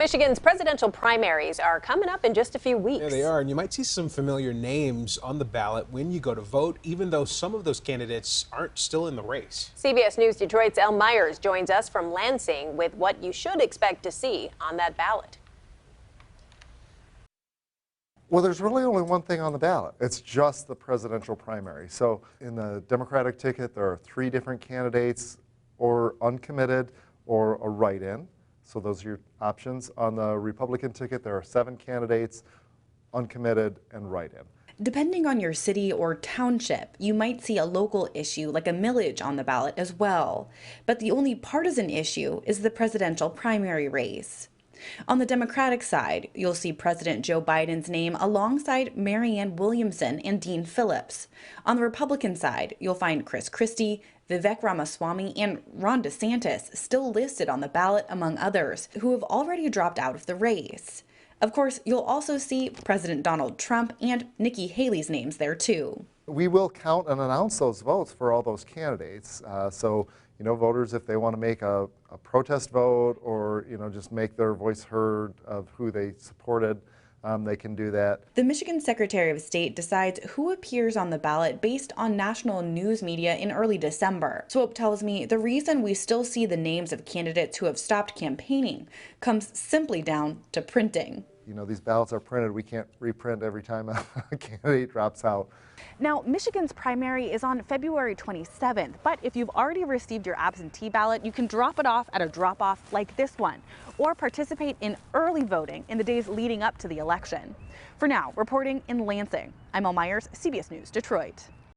Michigan's presidential primaries are coming up in just a few weeks. Yeah, they are, and you might see some familiar names on the ballot when you go to vote, even though some of those candidates aren't still in the race. CBS News Detroit's Elle Myers joins us from Lansing with what you should expect to see on that ballot. Well, there's really only one thing on the ballot. It's just the presidential primary. So in the Democratic ticket, there are 3 different candidates, or uncommitted, or a write-in. So those are your options. On the Republican ticket, there are 7 candidates, uncommitted, and write-in. Depending on your city or township, you might see a local issue like a millage on the ballot as well. But the only partisan issue is the presidential primary race. On the Democratic side, you'll see President Joe Biden's name alongside Marianne Williamson and Dean Phillips. On the Republican side, you'll find Chris Christie, Vivek Ramaswamy, and Ron DeSantis still listed on the ballot among others who have already dropped out of the race. Of course, you'll also see President Donald Trump and Nikki Haley's names there too. We will count and announce those votes for all those candidates. So, voters, if they want to make a protest vote or, just make their voice heard of who they supported, they can do that. The Michigan Secretary of State decides who appears on the ballot based on national news media in early December. Swope tells me the reason we still see the names of candidates who have stopped campaigning comes simply down to printing. These ballots are printed. We can't reprint every time a candidate drops out. Now, Michigan's primary is on February 27th, but if you've already received your absentee ballot, you can drop it off at a drop-off like this one, or participate in early voting in the days leading up to the election. For now, reporting in Lansing, I'm Elle Myers, CBS News, Detroit.